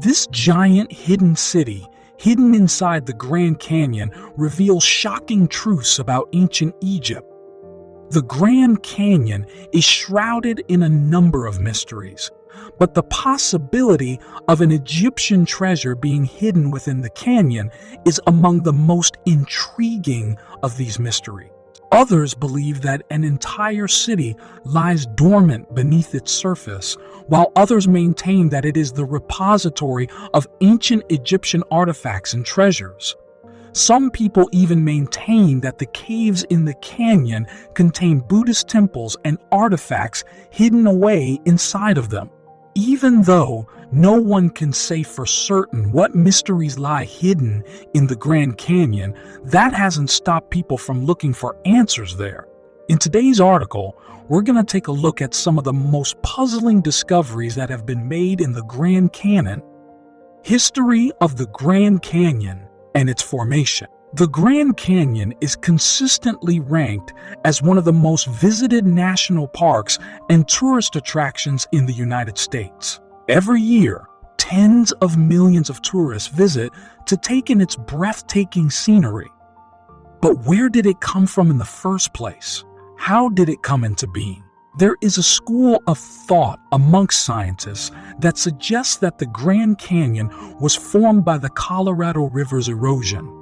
This giant hidden city, hidden inside the Grand Canyon, reveals shocking truths about ancient Egypt. The Grand Canyon is shrouded in a number of mysteries, but the possibility of an Egyptian treasure being hidden within the canyon is among the most intriguing of these mysteries. Others believe that an entire city lies dormant beneath its surface, while others maintain that it is the repository of ancient Egyptian artifacts and treasures. Some people even maintain that the caves in the canyon contain Buddhist temples and artifacts hidden away inside of them. Even though no one can say for certain what mysteries lie hidden in the Grand Canyon, that hasn't stopped people from looking for answers there. In today's article, we're going to take a look at some of the most puzzling discoveries that have been made in the Grand Canyon. History of the Grand Canyon and its formation. The Grand Canyon is consistently ranked as one of the most visited national parks and tourist attractions in the United States. Every year, tens of millions of tourists visit to take in its breathtaking scenery. But where did it come from in the first place? How did it come into being? There is a school of thought amongst scientists that suggests that the Grand Canyon was formed by the Colorado River's erosion.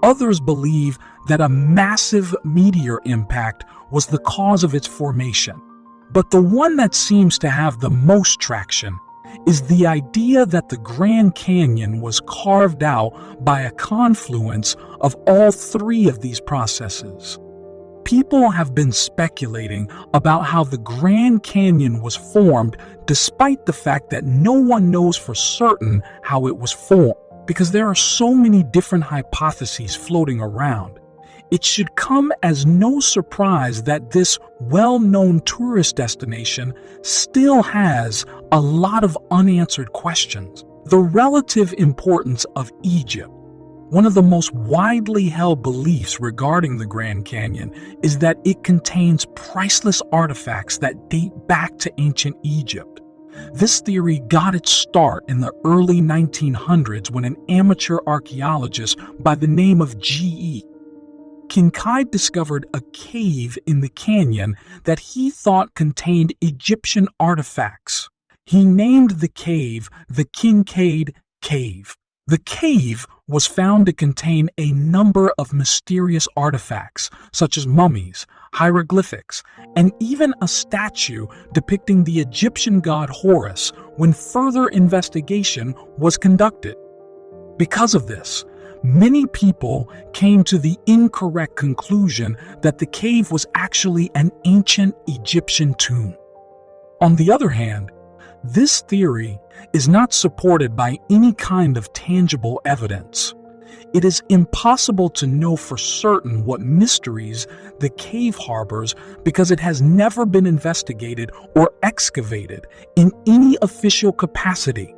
Others believe that a massive meteor impact was the cause of its formation. But the one that seems to have the most traction is the idea that the Grand Canyon was carved out by a confluence of all three of these processes. People have been speculating about how the Grand Canyon was formed, despite the fact that no one knows for certain how it was formed. Because there are so many different hypotheses floating around, it should come as no surprise that this well-known tourist destination still has a lot of unanswered questions. The relative importance of Egypt. One of the most widely held beliefs regarding the Grand Canyon is that it contains priceless artifacts that date back to ancient Egypt. This theory got its start in the early 1900s when an amateur archaeologist by the name of G.E. KINKAID discovered a cave in the canyon that he thought contained Egyptian artifacts. He named the cave the KINKAID Cave. The cave was found to contain a number of mysterious artifacts, such as mummies, hieroglyphics, and even a statue depicting the Egyptian god Horus when further investigation was conducted. Because of this, many people came to the incorrect conclusion that the cave was actually an ancient Egyptian tomb. On the other hand, this theory is not supported by any kind of tangible evidence. It is impossible to know for certain what mysteries the cave harbors because it has never been investigated or excavated in any official capacity.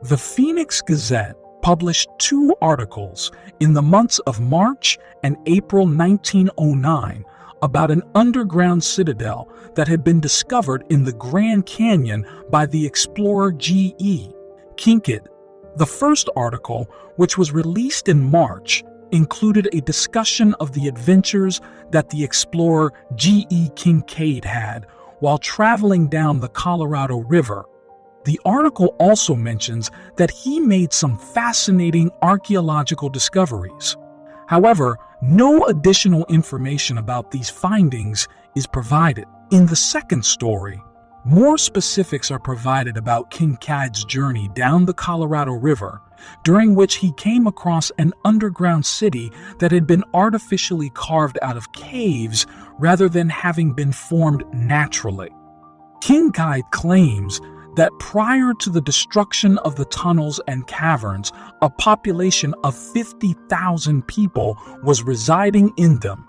The Phoenix Gazette published 2 articles in the months of March and April 1909 about an underground citadel that had been discovered in the Grand Canyon by the explorer G.E. KINKAID. The first article, which was released in March, included a discussion of the adventures that the explorer G.E. KINKAID had while traveling down the Colorado River. The article also mentions that he made some fascinating archaeological discoveries. However, no additional information about these findings is provided. In the second story, more specifics are provided about KINKAID's journey down the Colorado River, during which he came across an underground city that had been artificially carved out of caves rather than having been formed naturally. KINKAID claims that prior to the destruction of the tunnels and caverns, a population of 50,000 people was residing in them.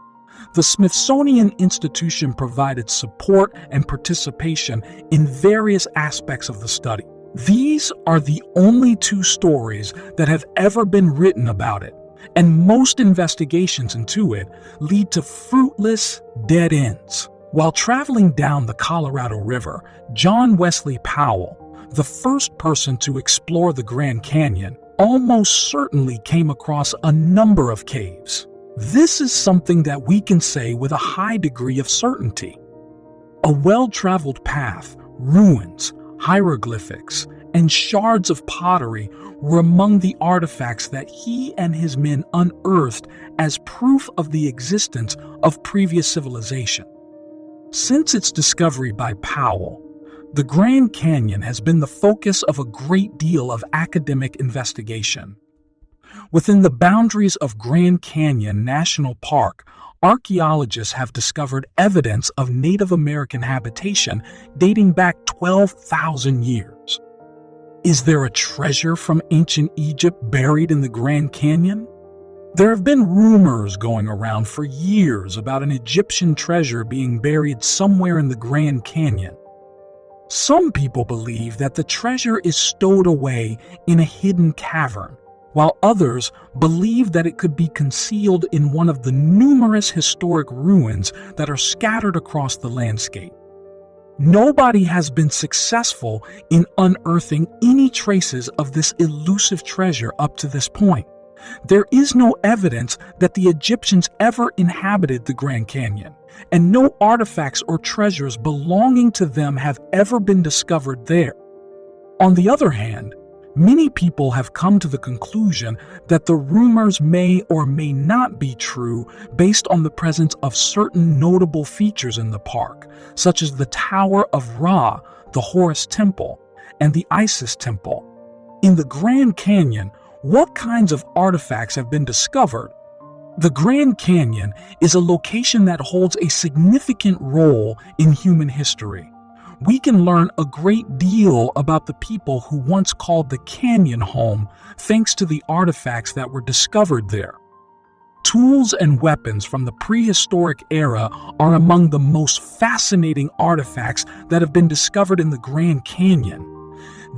The Smithsonian Institution provided support and participation in various aspects of the study. These are the only 2 stories that have ever been written about it, and most investigations into it lead to fruitless dead ends. While traveling down the Colorado River, John Wesley Powell, The first person to explore the Grand Canyon almost certainly came across a number of caves. This is something that we can say with a high degree of certainty. A well-traveled path, ruins, hieroglyphics, and shards of pottery were among the artifacts that he and his men unearthed as proof of the existence of previous civilization. Since its discovery by Powell, the Grand Canyon has been the focus of a great deal of academic investigation. Within the boundaries of Grand Canyon National Park, archaeologists have discovered evidence of Native American habitation dating back 12,000 years. Is there a treasure from ancient Egypt buried in the Grand Canyon? There have been rumors going around for years about an Egyptian treasure being buried somewhere in the Grand Canyon. Some people believe that the treasure is stowed away in a hidden cavern, while others believe that it could be concealed in one of the numerous historic ruins that are scattered across the landscape. Nobody has been successful in unearthing any traces of this elusive treasure up to this point. There is no evidence that the Egyptians ever inhabited the Grand Canyon, and no artifacts or treasures belonging to them have ever been discovered there. On the other hand, many people have come to the conclusion that the rumors may or may not be true based on the presence of certain notable features in the park, such as the Tower of Ra, the Horus Temple, and the Isis Temple. In the Grand Canyon, what kinds of artifacts have been discovered? The Grand Canyon is a location that holds a significant role in human history. We can learn a great deal about the people who once called the canyon home thanks to the artifacts that were discovered there. Tools and weapons from the prehistoric era are among the most fascinating artifacts that have been discovered in the Grand Canyon.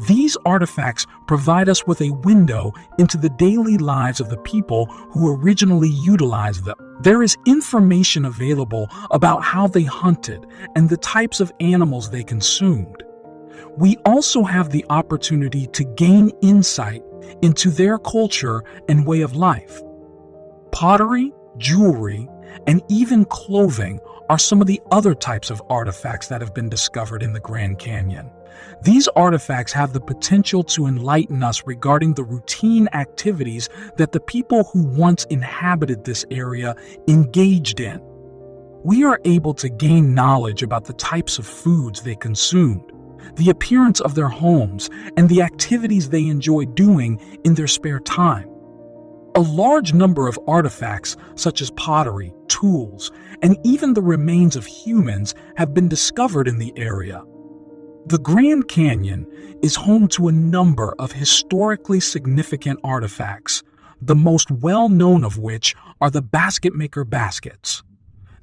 These artifacts provide us with a window into the daily lives of the people who originally utilized them. There is information available about how they hunted and the types of animals they consumed. We also have the opportunity to gain insight into their culture and way of life. Pottery, jewelry, and even clothing are some of the other types of artifacts that have been discovered in the Grand Canyon. These artifacts have the potential to enlighten us regarding the routine activities that the people who once inhabited this area engaged in. We are able to gain knowledge about the types of foods they consumed, the appearance of their homes, and the activities they enjoyed doing in their spare time. A large number of artifacts, such as pottery, tools, and even the remains of humans, have been discovered in the area. The Grand Canyon is home to a number of historically significant artifacts, the most well-known of which are the BASKETMAKER baskets.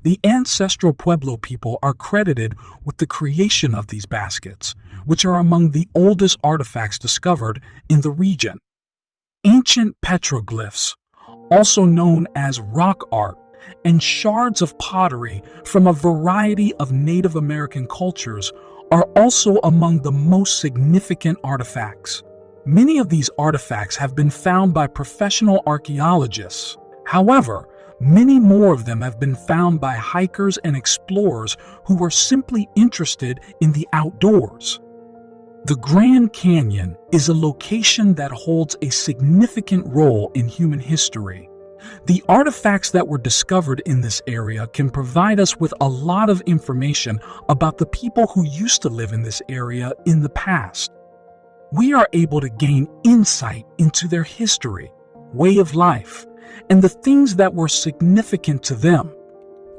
The ancestral Pueblo people are credited with the creation of these baskets, which are among the oldest artifacts discovered in the region. Ancient petroglyphs, also known as rock art, and shards of pottery from a variety of Native American cultures are also among the most significant artifacts. Many of these artifacts have been found by professional archaeologists. However, many more of them have been found by hikers and explorers who are simply interested in the outdoors. The Grand Canyon is a location that holds a significant role in human history. The artifacts that were discovered in this area can provide us with a lot of information about the people who used to live in this area in the past. We are able to gain insight into their history, way of life, and the things that were significant to them.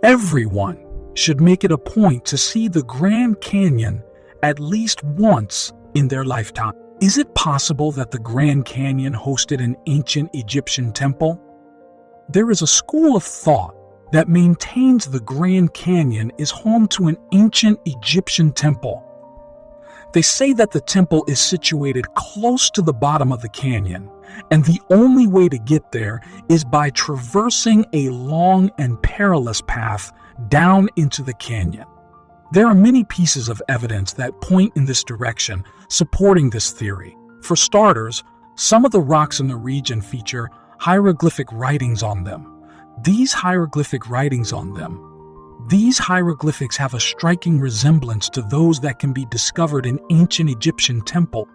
Everyone should make it a point to see the Grand Canyon at least once in their lifetime. Is it possible that the Grand Canyon hosted an ancient Egyptian temple? There is a school of thought that maintains the Grand Canyon is home to an ancient Egyptian temple. They say that the temple is situated close to the bottom of the canyon, and the only way to get there is by traversing a long and perilous path down into the canyon. There are many pieces of evidence that point in this direction, supporting this theory. For starters, some of the rocks in the region feature hieroglyphic writings on them. These hieroglyphics have a striking resemblance to those that can be discovered in ancient Egyptian temples.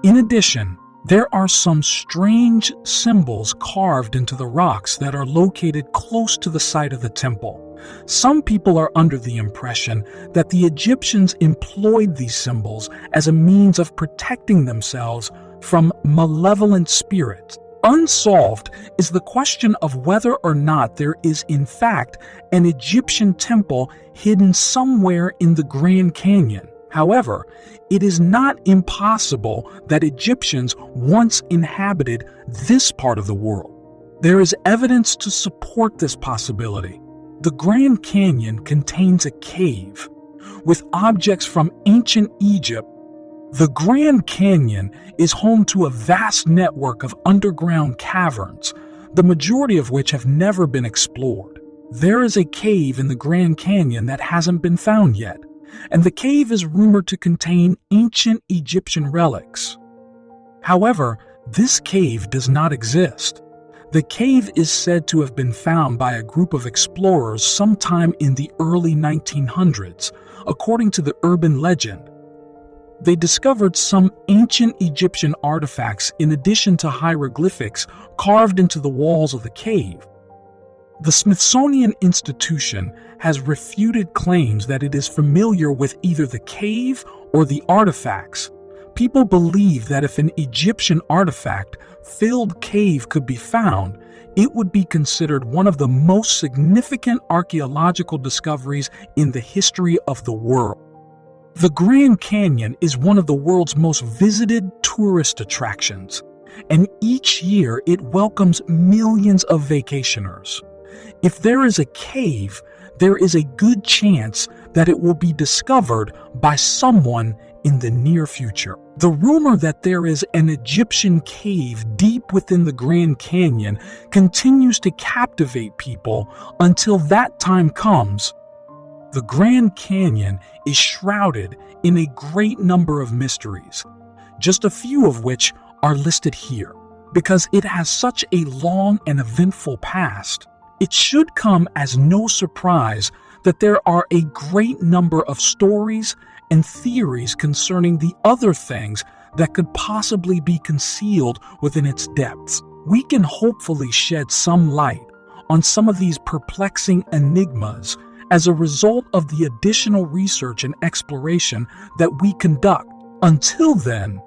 In addition, there are some strange symbols carved into the rocks that are located close to the site of the temple. Some people are under the impression that the Egyptians employed these symbols as a means of protecting themselves from malevolent spirits. Unsolved is the question of whether or not there is in fact an Egyptian temple hidden somewhere in the Grand Canyon. However, it is not impossible that Egyptians once inhabited this part of the world. There is evidence to support this possibility. The Grand Canyon contains a cave with objects from ancient Egypt. The Grand Canyon is home to a vast network of underground caverns, the majority of which have never been explored. There is a cave in the Grand Canyon that hasn't been found yet, and the cave is rumored to contain ancient Egyptian relics. However, this cave does not exist. The cave is said to have been found by a group of explorers sometime in the early 1900s, according to the urban legend. They discovered some ancient Egyptian artifacts in addition to hieroglyphics carved into the walls of the cave. The Smithsonian Institution has refuted claims that it is familiar with either the cave or the artifacts. People believe that if an Egyptian artifact-filled cave could be found, it would be considered one of the most significant archaeological discoveries in the history of the world. The Grand Canyon is one of the world's most visited tourist attractions, and each year it welcomes millions of vacationers. If there is a cave, there is a good chance that it will be discovered by someone in the near future. The rumor that there is an Egyptian cave deep within the Grand Canyon continues to captivate people until that time comes. The Grand Canyon is shrouded in a great number of mysteries, just a few of which are listed here. Because it has such a long and eventful past, it should come as no surprise that there are a great number of stories and theories concerning the other things that could possibly be concealed within its depths. We can hopefully shed some light on some of these perplexing enigmas as a result of the additional research and exploration that we conduct. Until then,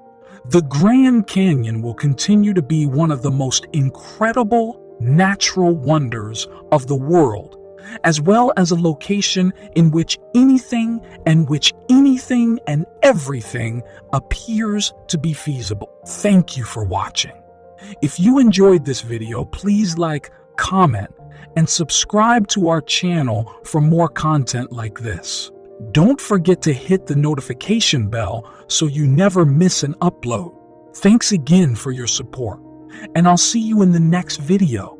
the Grand Canyon will continue to be one of the most incredible natural wonders of the world, as well as a location in which anything and everything appears to be feasible. Thank you for watching. If you enjoyed this video, please like, comment, and subscribe to our channel for more content like this. Don't forget to hit the notification bell so you never miss an upload. Thanks again for your support, and I'll see you in the next video.